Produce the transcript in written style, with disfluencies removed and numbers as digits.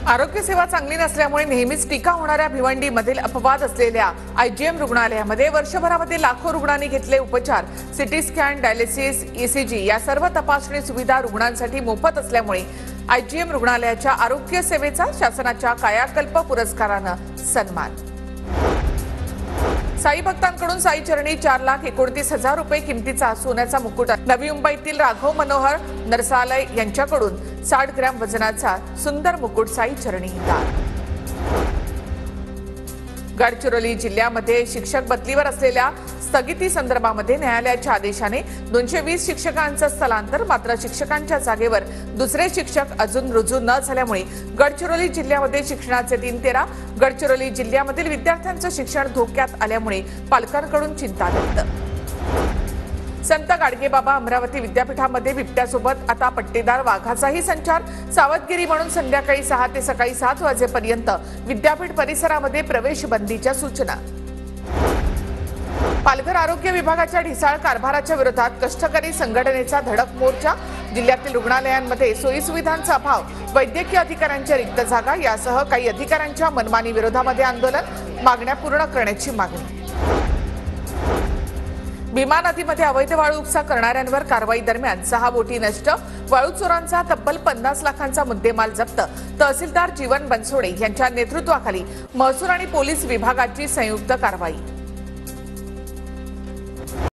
आरोग्य सेवा चांगली नसल्यामुळे नेहमीच टीका होणाऱ्या भिवंडीमधील अपवाद असलेल्या आयजीएम रुग्णालयामध्ये वर्षभरामध्ये लाखो रुग्णांनी घेतले उपचार। सिटी स्कॅन, डायलिसिस, ईसीजी या सर्व तपासणी सुविधा रुग्णांसाठी मोफत असल्यामुळे आयजीएम रुग्णालयाच्या आरोग्य सेवेचा शासनाच्या कायाकल्प पुरस्कारानं सन्मान। साई भक्तांकडून साई चरणी 4,29,000 रुपये किमतीचा सोन्याचा मुकुट। नवी मुंबईतील राघव मनोहर नरसालय यांच्याकडून 60 ग्रॅम वजनाचा सुंदर मुकुट साई चरणी दान। गडचिरोली जिल्ह्यामध्ये शिक्षक बदलीवर असलेल्या स्थगिती संदर्भामध्ये न्यायालयाच्या आदेशाने 220 शिक्षकांचं स्थलांतर। मात्र शिक्षकांच्या जागेवर दुसरे शिक्षक अजून रुजू न झाल्यामुळे गडचिरोली जिल्ह्यामध्ये शिक्षणाचे दिन तेरा। गडचिरोली जिल्ह्यामधील विद्यार्थ्यांचं शिक्षण धोक्यात आल्यामुळे पालकांकडून चिंता व्यक्त। संत गाडगेबाबा अमरावती विद्यापीठामध्ये बिबट्यासोबत आता पट्टेदार वाघाचाही संचार। सावधगिरी म्हणून संध्याकाळी 6 ते सकाळी 7 वाजेपर्यंत विद्यापीठ परिसरामध्ये प्रवेश बंदीच्या सूचना। पालघर आरोग्य विभागाच्या ढिसाळ कारभाराच्या विरोधात कष्टकरी संघटनेचा धडक मोर्चा। जिल्ह्यातील रुग्णालयांमध्ये सोयीसुविधांचा अभाव, वैद्यकीय अधिकाऱ्यांच्या रिक्त जागा यासह काही अधिकाऱ्यांच्या मनमानी विरोधामध्ये आंदोलन। मागण्या पूर्ण करण्याची मागणी। भीमा नदीमध्ये अवैध वाळू उपसा करणाऱ्यांवर कारवाई दरम्यान 6 बोटी नष्ट। वाळू चोरांचा तब्बल 50 लाखांचा मुद्देमाल जप्त। तहसीलदार जीवन बनसोडे यांच्या नेतृत्वाखाली महसूल आणि पोलीस विभागाची संयुक्त कारवाई।